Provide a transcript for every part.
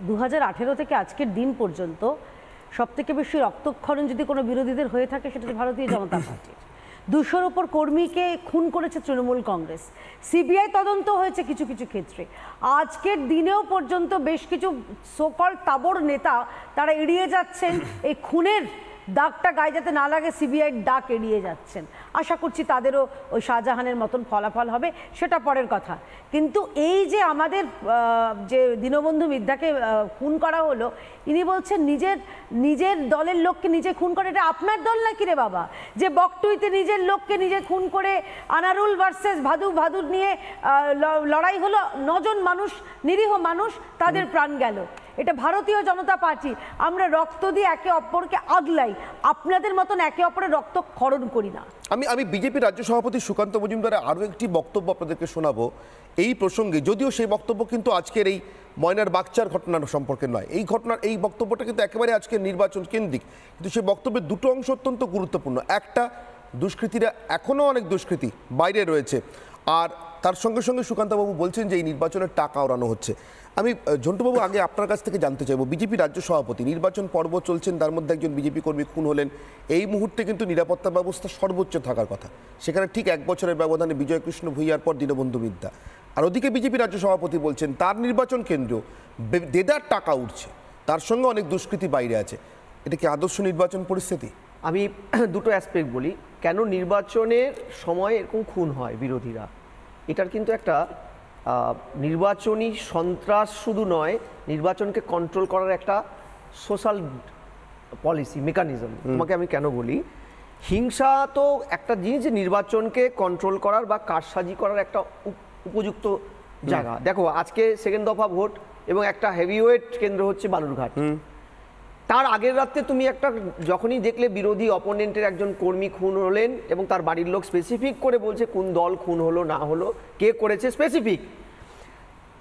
2018 থেকে আজকের দিন পর্যন্ত সবথেকে বেশি রক্তক্ষরণ যদি কোনো বিরোধীদের হয়ে থাকে সেটা ভারতীয় জনতা পার্টির। 200-র উপর কর্মীকে খুন করেছে তৃণমূল কংগ্রেস। সিবিআই তদন্ত হয়েছে কিছু কিছু ক্ষেত্রে। আজকের দিনেও পর্যন্ত বেশ কিছু সোকল তাবড় নেতা তারা এড়িয়ে যাচ্ছেন এই খুনের দাগটা গায়ে যাতে না লাগে, সিবিআইয়ের ডাক এড়িয়ে যাচ্ছেন। আশা করছি তাদেরও ওই শাহজাহানের মতন ফলাফল হবে, সেটা পরের কথা। কিন্তু এই যে আমাদের যে দীনবন্ধু মিদ্ধাকে খুন করা হলো, ইনি বলছেন নিজের দলের লোককে নিজে খুন করে। এটা আপনার দল নাকি রে বাবা, যে বকটুইতে নিজের লোককে নিজে খুন করে আনারুল ভার্সেস ভাদু নিয়ে লড়াই হলো, 9 জন মানুষ, নিরীহ মানুষ, তাদের প্রাণ গেল। এটা ভারতীয় জনতা পার্টি। আমরা রক্ত দিয়ে একে অপরকে আগলাই, আপনাদের মতন একে অপরের রক্ত ক্ষরণ করি না। আমি বিজেপি রাজ্য সভাপতি সুকান্ত মজুমদারের আরও একটি বক্তব্য আপনাদেরকে শোনাবো এই প্রসঙ্গে, যদিও সেই বক্তব্য কিন্তু আজকের এই ময়নার বাগচার ঘটনার সম্পর্কে নয়। এই বক্তব্যটা কিন্তু একেবারে আজকের নির্বাচন কেন্দ্রিক, কিন্তু সেই বক্তব্যের দুটো অংশ অত্যন্ত গুরুত্বপূর্ণ। একটা, দুষ্কৃতীরা এখনও অনেক দুষ্কৃতী বাইরে রয়েছে, আর তার সঙ্গে সঙ্গে সুকান্তবাবু বলছেন যে এই নির্বাচনের টাকা ওড়ানো হচ্ছে। আমি ঝন্টুবাবু আগে আপনার কাছ থেকে জানতে চাইব, বিজেপি রাজ্য সভাপতি, নির্বাচন পর্ব চলছেন, তার মধ্যে একজন বিজেপি কর্মী খুন হলেন। এই মুহূর্তে কিন্তু নিরাপত্তা ব্যবস্থা সর্বোচ্চ থাকার কথা, সেখানে ঠিক 1 বছরের ব্যবধানে বিজয়কৃষ্ণ ভূঁইয়ার পর দীনবন্ধু মিদ্যা। আর ওদিকে বিজেপি রাজ্য সভাপতি বলছেন তার নির্বাচন কেন্দ্র দেদার টাকা উঠছে, তার সঙ্গে অনেক দুষ্কৃতী বাইরে আছে। এটা কি আদর্শ নির্বাচন পরিস্থিতি? আমি দুটো অ্যাসপেক্ট বলি, কেন নির্বাচনের সময় এরকম খুন হয় বিরোধীরা। এটার কিন্তু একটা নির্বাচনী সন্ত্রাস শুধু নয়, নির্বাচনকে কন্ট্রোল করার একটা সোশ্যাল পলিসি মেকানিজম। তোমাকে আমি কেন বলি, হিংসা তো একটা জিনিস, নির্বাচনকে কন্ট্রোল করার বা কারসাজি করার একটা উপযুক্ত জায়গা। দেখো আজকে 2nd দফা ভোট এবং একটা হেভিওয়েট কেন্দ্র হচ্ছে বালুরঘাট। তার আগের রাতে তুমি একটা যখনই দেখলে বিরোধী অপোনেন্টের একজন কর্মী খুন হলেন এবং তার বাড়ির লোক স্পেসিফিক করে বলছে কোন দল খুন হলো না হলো, কে করেছে স্পেসিফিক,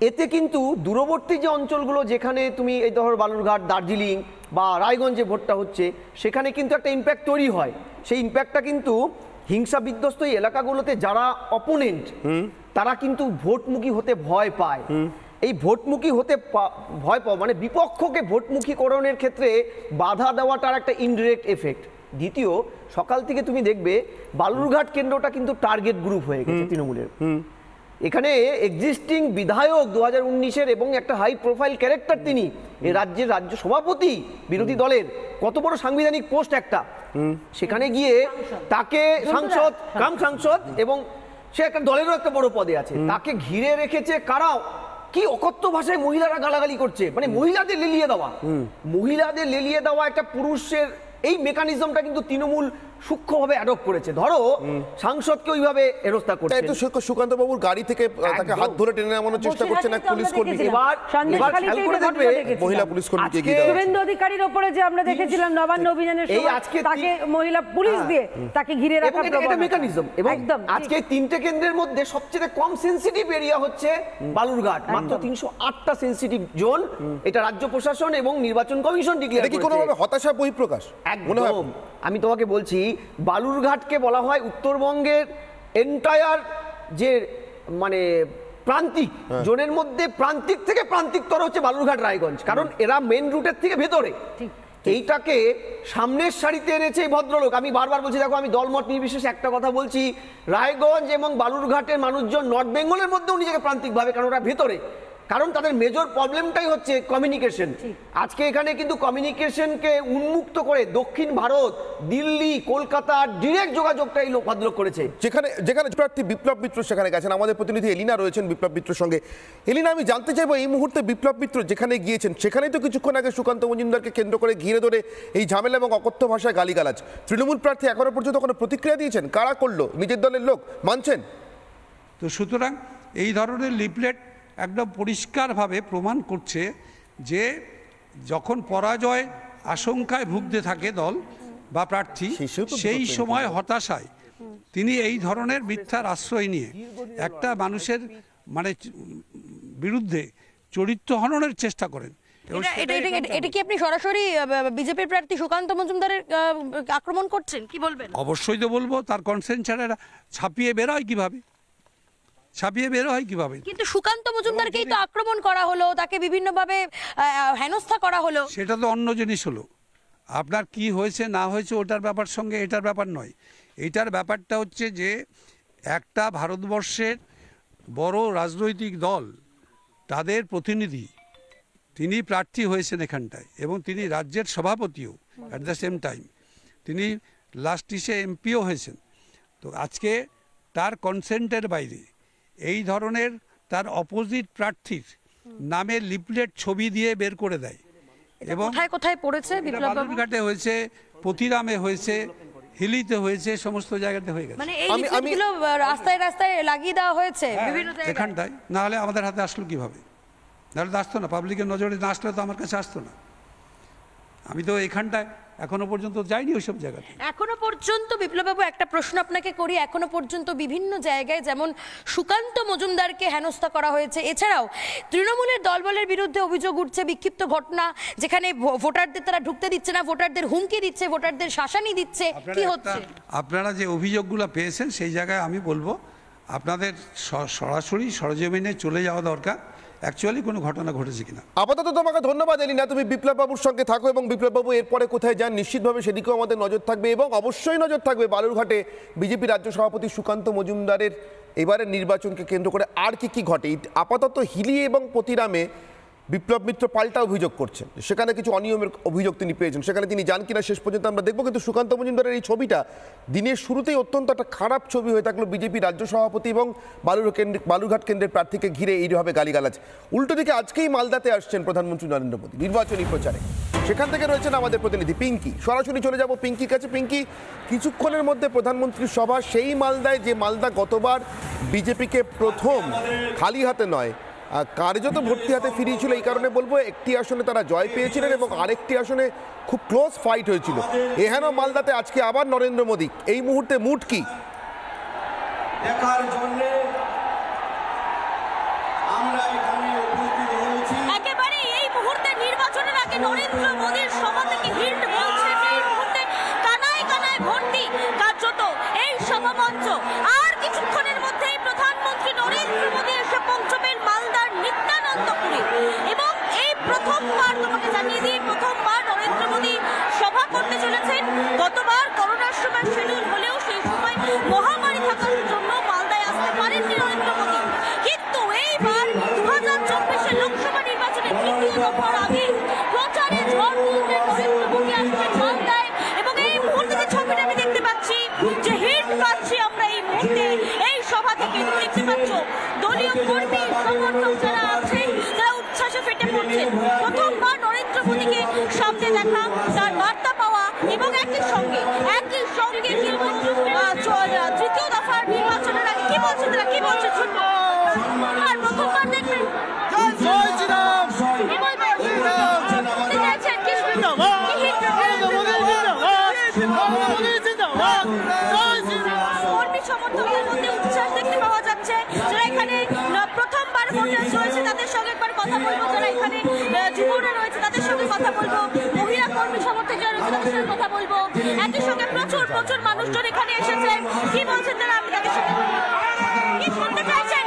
এতে কিন্তু দূরবর্তী যে অঞ্চলগুলো যেখানে তুমি এই ধরো বালুরঘাট, দার্জিলিং বা রায়গঞ্জে ভোটটা হচ্ছে, সেখানে কিন্তু একটা ইম্প্যাক্ট তৈরি হয়। সেই ইম্প্যাক্টটা কিন্তু হিংসা বিধ্বস্ত এই এলাকাগুলোতে যারা অপোনেন্ট তারা কিন্তু ভোটমুখী হতে ভয় পায়। এই ভোটমুখী হতে ভয় পাওয়া মানে বিপক্ষকে ভোটমুখীকরণের ক্ষেত্রে বাধা দেওয়াটার একটা ইনডিরেক্ট এফেক্ট। দ্বিতীয়, সকাল থেকে তুমি দেখবে বালুরঘাট কেন্দ্রটা কিন্তু টার্গেট গ্রুপ হয়ে গেছে তৃণমূলের। এখানে এক্সিস্টিং বিধায়ক 2019-এর এবং একটা হাই প্রোফাইল ক্যারেক্টার, তিনি এই রাজ্যের রাজ্য সভাপতি বিরোধী দলের, কত বড় সাংবিধানিক পোস্ট একটা, সেখানে গিয়ে তাকে সাংসদ এবং সে একটা দলেরও একটা বড় পদে আছে, তাকে ঘিরে রেখেছে কারা, কি অকথ্য ভাষায় মহিলারা গালাগালি করছে, মানে মহিলাদের লেলিয়ে দেওয়া একটা পুরুষের এই মেকানিজমটা কিন্তু তৃণমূল সূক্ষ্মভাবে অ্যাডপ্ট করেছে। ধরো সাংসদকে ওইভাবে হেরস্তা করছে, তো সুকান্ত বাবুর গাড়ি থেকে তাকে হাত ধরে টেনে নামানোর চেষ্টা করছেন এক পুলিশ কর্মী। এবার দেখবে মহিলা পুলিশ কর্মীকে গিয়ে শুভেন্দু অধিকারীর উপরে যে আমরা দেখেছিলাম নবান্ন অভিযানের সময়, তাকে মহিলা পুলিশ দিয়ে তাকে ঘিরে রাখা একটা মেকানিজম। এবং আজকে 3টে কেন্দ্রের মধ্যে সবচেয়ে কম সেনসিটিভ এরিয়া হচ্ছে বালুরঘাট, মাত্র 308টা সেনসিটিভ জোন। এটা রাজ্য প্রশাসন এবং নির্বাচন কমিশন ডিক্লেয়ার করেছে। এটা কি কোনোভাবে হতাশা বহিঃপ্রকাশ? একদম। আমি তোমাকে বলছি, বালুরঘাটকে বলা হয় উত্তরবঙ্গের এন্টায়ার যে মানে প্রান্তিক জোনের মধ্যে প্রান্তিক থেকে প্রান্তিকতর হচ্ছে বালুরঘাট রায়গঞ্জ, কারণ এরা মেন রুটের থেকে ভেতরে। এইটাকে সামনের সারিতে এনেছে এই ভদ্রলোক। আমি বারবার বলছি, দেখো আমি দলমত নির্বিশেষে একটা কথা বলছি, রায়গঞ্জ এবং বালুরঘাটের মানুষজন নর্থ বেঙ্গলের মধ্যেও নিজেকে প্রান্তিক ভাবে, কারণ ওরা ভেতরে, কারণ তাদের মেজর প্রবলেমটাই হচ্ছে কমিউনিকেশন। আজকে এখানে কিন্তু কমিউনিকেশনকে উন্মুক্ত করে দক্ষিণ ভারত, দিল্লি, কলকাতা ডিরেক্ট যোগাযোগটা এই ভদ্রলোক করেছে। যেখানে প্রার্থী বিপ্লব মিত্র সেখানে গেছেন, আমাদের প্রতিনিধি এলিনা রয়েছেন বিপ্লব মিত্রের সঙ্গে। এলিনা, আমি জানতে চাইবো এই মুহূর্তে বিপ্লব মিত্র যেখানে গিয়েছেন সেখানেই তো কিছুক্ষণ আগে সুকান্ত মজুমদারকে কেন্দ্র করে ঘিরে ধরে এই ঝামেলা এবং অকথ্য ভাষায় গালিগালাজ। তৃণমূল প্রার্থী এখনো পর্যন্ত কোনো প্রতিক্রিয়া দিয়েছেন? কারা করলো? নিজের দলের লোক মানছেন তো? সুতরাং এই ধরনের লিফলেট একদম পরিষ্কারভাবে প্রমাণ করছে যে যখন পরাজয় আশঙ্কায় ভুগতে থাকে দল বা প্রার্থী, সেই সময় হতাশায় তিনি এই ধরনের মিথ্যার আশ্রয় নিয়ে একটা মানুষের মানে বিরুদ্ধে চরিত্র হননের চেষ্টা করেন। এটা কি আপনি সরাসরি বিজেপির প্রার্থী সুকান্ত মজুমদারের আক্রমণ করছেন? কি বলবেন? অবশ্যই তো বলবো, তার কনসেন্ট ছাড়া ছাপিয়ে বেরোয় কিভাবে? ছাপিয়ে বের হয় কিভাবে? কিন্তু সুকান্ত মজুমদারকেই তো আক্রমণ করা হলো, তাকে বিভিন্নভাবে হেনস্থা করা হলো। সেটা তো অন্য জিনিস হলো। আপনার কি হয়েছে না হয়েছে ওটার ব্যাপার সঙ্গে এটার ব্যাপার নয়। এটার ব্যাপারটা হচ্ছে যে একটা ভারতবর্ষের বড় রাজনৈতিক দল, তাদের প্রতিনিধি তিনি প্রার্থী হয়েছেন এখানটায়, এবং তিনি রাজ্যের সভাপতিও অ্যাট দ্য সেম টাইম, তিনি লাস্ট ইসে এমপিও হয়েছেন। তো আজকে তার কনসেন্টের বাইরে এই ধরনের তার অপোজিট প্রার্থীর নামে লিফলেট ছবি দিয়ে বের করে দেয়। এবং কোথায় কোথায় পড়েছে বিপ্লব বাবু? বালুরঘাটে হয়েছে, পতিরামে হয়েছে, হিলিতে হয়েছে, সমস্ত জায়গাতে হয়ে গেছে। মানে এই লিফলেটগুলো রাস্তায় রাস্তায় লাগিয়ে দেওয়া হয়েছে বিভিন্ন জায়গায়। এখানটায় না হলে আমাদের হাতে আসলো কিভাবে? নাহলে তো আসতো না, পাবলিকের নজরে না আসলে তো আমার কাছে আসতো না। আমি তো এখানটায় এখনো পর্যন্ত যাইনি ওইসব জায়গাতে। এখনো পর্যন্ত বিপ্লববাবু একটা প্রশ্ন আপনাকে করি, এখনো পর্যন্ত বিভিন্ন জায়গায় যেমন সুকান্ত মজুমদারকে হেনস্থা করা হয়েছে, এছাড়াও তৃণমূলের দলবলের বিরুদ্ধে অভিযোগ উঠছে বিক্ষিপ্ত ঘটনা, যেখানে ভোটারদের তারা ঢুকতে দিচ্ছে না, ভোটারদের হুমকি দিচ্ছে, ভোটারদের শাসানি দিচ্ছে, কি হচ্ছে? আপনারা যে অভিযোগগুলো পেয়েছেন সেই জায়গায় আমি বলবো আপনাদের সরাসরি সরজমিনে চলে যাওয়া দরকার, অ্যাকচুয়ালি কোনো ঘটনা ঘটেছে কিনা। আপাতত তোমাকে ধন্যবাদ এলিনা, তুমি বিপ্লব বাবুর সঙ্গে থাকো এবং বিপ্লব বাবু এরপরে কোথায় যান নিশ্চিতভাবে সেদিকেও আমাদের নজর থাকবে, এবং অবশ্যই নজর থাকবে বালুরঘাটে বিজেপি রাজ্য সভাপতি সুকান্ত মজুমদারের এবারের নির্বাচনকে কেন্দ্র করে আর কি ঘটে। আপাতত হিলি এবং পতিরামে বিপ্লব মিত্র পাল্টা অভিযোগ করছেন, সেখানে কিছু অনিয়মের অভিযোগ তিনি পেয়েছেন, সেখানে তিনি যান কিনা শেষ পর্যন্ত আমরা দেখবো। কিন্তু সুকান্ত মজুমদারের এই ছবিটা দিনের শুরুতেই অত্যন্ত একটা খারাপ ছবি হয়ে থাকলো বিজেপি রাজ্য সভাপতি এবং বালুরঘাট কেন্দ্রের প্রার্থীকে ঘিরে এইভাবে গালিগালাজ। উল্টো দিকে আজকেই মালদাতে আসছেন প্রধানমন্ত্রী নরেন্দ্র মোদী নির্বাচনী প্রচারে, সেখান থেকে রয়েছেন আমাদের প্রতিনিধি পিঙ্কি। সরাসরি চলে যাব পিঙ্কির কাছে। পিঙ্কি, কিছুক্ষণের মধ্যে প্রধানমন্ত্রীর সভা সেই মালদায়, যে মালদা গতবার বিজেপিকে প্রথম খালি হাতে নয় কার্যত ভর্তি হাতে ফিরিয়েছিল। এই কারণে বলবো একটি আসনে তারা জয় পেয়েছিলেন এবং আরেকটি আসনে খুব ক্লোজ ফাইট হয়েছিল। এহেন মালদাতে আজকে আবার নরেন্দ্র মোদী, এই মুহূর্তে মুড কি? একেবারে এই মুহূর্তে নির্বাচনের আগে নরেন্দ্র মোদীর সভা থেকে হিন্ট বলছে যে এই মুহূর্তে কানায় কানায় ভর্তি কার্যত এই সভা মঞ্চ। আর কিছুক্ষণের মধ্যেই প্রধানমন্ত্রী নরেন্দ্র মোদী এসে পৌঁছবেন মালদার নিত্যানন্দপুরে, এবং এই প্রথমবার, তোমাকে জানিয়ে দিয়ে, প্রথমবার নরেন্দ্র মোদী সভা করতে চলেছেন। গতবার করোনার সময় শিডিউল হলেও সেই সময় মহামারী থাকার জন্য মালদায় আসতে পারেননি নরেন্দ্র মোদী, কিন্তু এইবার 2024 লোকসভা নির্বাচনে তৃতীয় দফার আগে প্রচারে ঝড় তুলতে নরেন্দ্র মোদী আসছেন মালদায়। এবং এই মুহূর্তে যে ছবিটা আমি দেখতে পাচ্ছি, যে হিট পাচ্ছি আমরা এই মুহূর্তে এই সভা থেকে, দেখতে পাচ্ছ দলীয় কর্মী সমর্থক যারা আছেন তারা উচ্ছ্বাসে ফেটে পড়ছেন। প্রথমবার নরেন্দ্র মোদীকে সামনে দেখা, তার বার্তা পাওয়া, এবং একই সঙ্গে তৃতীয় দফার নির্বাচনের আগে কি বলছেন তারা, কি বলছেন শুনবো। আর প্রথমবার দেখবেন কর্মী সমর্থকদের মধ্যে উচ্ছ্বাস দেখতে পাওয়া যাচ্ছে। যারা এখানে প্রথমবার ভোটার রয়েছে তাদের সঙ্গে একবার কথা বলবো, যারা এখানে যুবরা রয়েছে তাদের সঙ্গে কথা বলবো, মহিলা কর্মী সমর্থক যারা রয়েছে তাদের সঙ্গে কথা বলবো। একই সঙ্গে প্রচুর মানুষজন এখানে এসেছেন, কি বলছেন তারা, আমি তাদের সঙ্গে কি শুনতে চাইছেন,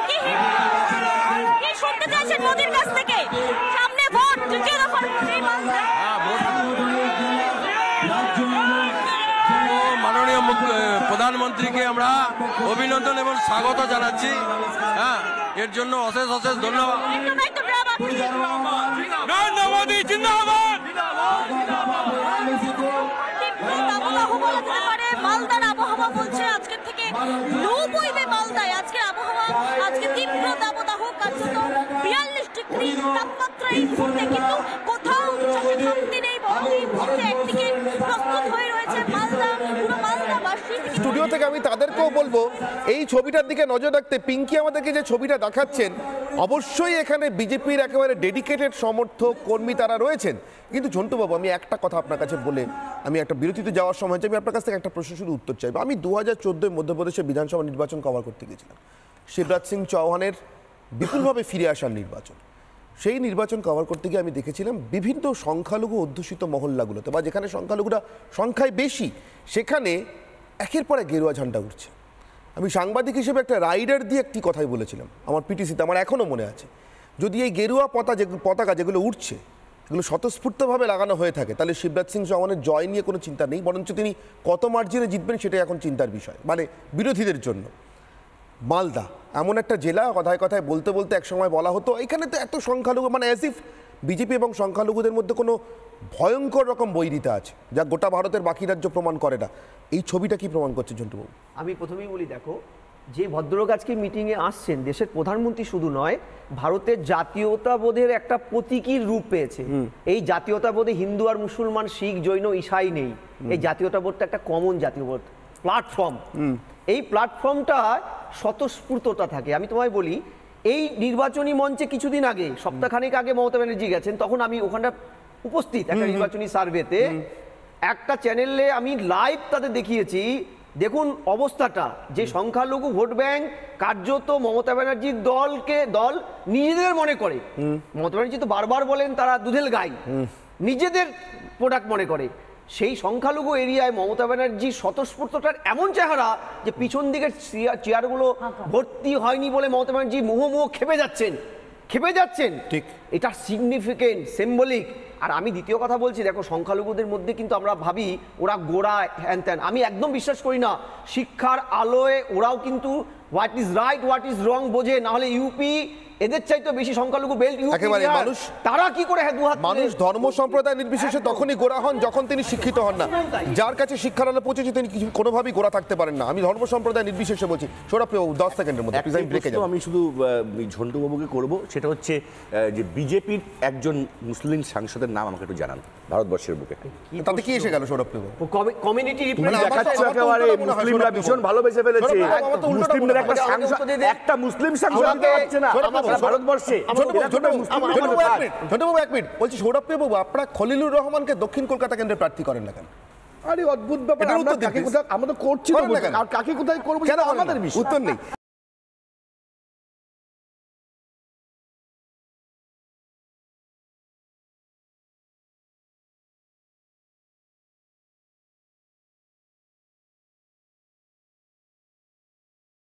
কি শুনতে চাইছেন মোদীর কাছ থেকে। সামনে ভোট, তৃতীয় দফার মাননীয় প্রধানমন্ত্রীকে আমরা অভিনন্দন এবং স্বাগত জানাচ্ছি। হ্যাঁ, এর জন্য অশেষ ধন্যবাদ। নরেন্দ্র মোদী জিন্দাবাদ। মালদার আবহাওয়া বলছে আজকের থেকে লু বইবে মালদায়। আজকের আবহাওয়া, আজকে তীব্র দাবদাহ, কার্যত 42 ডিগ্রি তাপমাত্রা এই মুহূর্তে, কিন্তু কোথাও উচ্ছ্বাসে থামতে নেই, বরং এই মুহূর্তে একদিকে প্রস্তুত হয়ে রয়েছে মালদা, পুরো মালদাবাসী। স্টুডিও থেকে আমি তাদেরকেও বলবো এই ছবিটার দিকে নজর রাখতে। পিঙ্কি আমাদেরকে যে ছবিটা দেখাচ্ছেন, অবশ্যই এখানে বিজেপির একেবারে ডেডিকেটেড সমর্থক কর্মী তারা রয়েছেন। কিন্তু ঝন্টুবাবু, আমি একটা কথা আপনার কাছে বলে আমি একটা বিরতিতে যাওয়ার সময় আমি আপনার কাছ থেকে একটা প্রশ্ন শুধু উত্তর চাইবো। আমি 2014 মধ্যপ্রদেশে বিধানসভা নির্বাচন কভার করতে গেছিলাম, শিবরাজ সিং চৌহানের বিপুলভাবে ফিরে আসার নির্বাচন। সেই নির্বাচন কভার করতে গিয়ে আমি দেখেছিলাম বিভিন্ন সংখ্যালঘু অধ্যুষিত মহল্লাগুলোতে, বা যেখানে সংখ্যালঘুরা সংখ্যায় বেশি, সেখানে একের পর এক গেরুয়া ঝান্ডা উঠছে। আমি সাংবাদিক হিসেবে একটা রাইডার দিয়ে একটি কথাই বলেছিলাম আমার পিটিসিতে, আমার এখনও মনে আছে, যদি এই গেরুয়া পতাকা যেগুলো উঠছে এগুলো স্বতঃস্ফূর্তভাবে লাগানো হয়ে থাকে তাহলে শিবরাজ সিং চৌহানের জয় নিয়ে কোনো চিন্তা নেই, বরঞ্চ তিনি কত মার্জিনে জিতবেন সেটাই এখন চিন্তার বিষয়, মানে বিরোধীদের জন্য। মালদা এমন একটা জেলা, কথায় কথায় বলতে বলতে একসময় বলা হতো এখানে তো এত সংখ্যালঘু, মানে অ্যাজ ইফ বিজেপি এবং সংখ্যালঘুদের মধ্যে কোনো ভয়ঙ্কর রকম বৈরিতা আছে যা গোটা ভারতের বাকি রাজ্য প্রমাণ করে না। এই ছবিটা কি প্রমাণ করছে ঝন্টুবাবু? আমি প্রথমেই বলি, দেখো যে ভদ্রলোক আজকে মিটিংয়ে আসছেন দেশের প্রধানমন্ত্রী শুধু নয়, ভারতের জাতীয়তাবোধের একটা প্রতীকীর রূপ পেয়েছে। এই জাতীয়তাবোধে হিন্দু আর মুসলমান, শিখ, জৈন, ঈসাই নেই। এই জাতীয়তাবোধটা একটা কমন জাতীয়বোধ প্ল্যাটফর্ম। এই প্ল্যাটফর্মটা স্বতঃস্ফূর্ততা থাকে। আমি তোমায় বলি, এই নির্বাচনী মঞ্চে কিছুদিন আগে, সপ্তাহখানেক আগে মমতা ব্যানার্জি গেছেন, তখন আমি ওখানটা উপস্থিত একটা নির্বাচনী সার্ভেতে। একটা চ্যানেলে আমি লাইভ তাদের দেখিয়েছি, দেখুন অবস্থাটা, যে সংখ্যালঘু ভোট ব্যাংক কার্যত মমতা ব্যানার্জির দল নিজেদের মনে করে। মমতা ব্যানার্জি তো বারবার বলেন তারা দুধেল গাই, নিজেদের প্রোডাক্ট মনে করে। সেই সংখ্যালঘু এরিয়ায় মমতা ব্যানার্জির স্বতঃস্ফূর্ততার এমন চেহারা যে পিছন দিকের চেয়ারগুলো ভর্তি হয়নি বলে মমতা ব্যানার্জি মুহুর্মুহু খেপে যাচ্ছেন। ঠিক, এটা সিগনিফিকেন্ট, সিম্বলিক। আর আমি দ্বিতীয় কথা বলছি, দেখো সংখ্যালঘুদের মধ্যে কিন্তু আমরা ভাবি ওরা গোড়া হ্যান ত্যান, আমি একদম বিশ্বাস করি না। শিক্ষার আলোয় ওরাও কিন্তু what is right what is wrong বোঝে, না হলে ইউপি এদের চাইতে বেশি সংখ্যালঘু বেল্ট একেবারে মানুষ, তারা কি করে মানুষ ধর্ম সম্প্রদায় নির্বিশেষে তখনই গোড়া হন যখন তিনি শিক্ষিত হন না। যার কাছে শিক্ষার আলো পৌঁছেছে তিনি কোনোভাবেই গোড়া থাকতে পারেন না। আমি ধর্ম সম্প্রদায় নির্বিশেষে বলছি। সৌরভ 10 সেকেন্ডের মধ্যে আমি শুধু ঝন্টুবাবুকে করব, সেটা হচ্ছে যে বিজেপির একজন মুসলিম সাংসদের নাম আমাকে একটু জানান ভারতবর্ষের বুকে। তাতে কি এসে গেল সৌরভ? কমিউনিটি মুসলিমরা ভীষণ ভালোবেসে ফেলেছে, মুসলিমদের একটা মুসলিম সাংসদ দিতে পারছে না ভারতবর্ষে। এক মিনিট বলছি, সৌরভ বাবু আপনারা খলিলুর রহমানকে দক্ষিণ কলকাতা কেন্দ্রে প্রার্থী করেন না কেন? আরে অদ্ভুত ব্যাপার, আমরা কাকে কোথায় করবো, কাকে কোথায় করবো, আমাদের বিষয়, উত্তর নেই।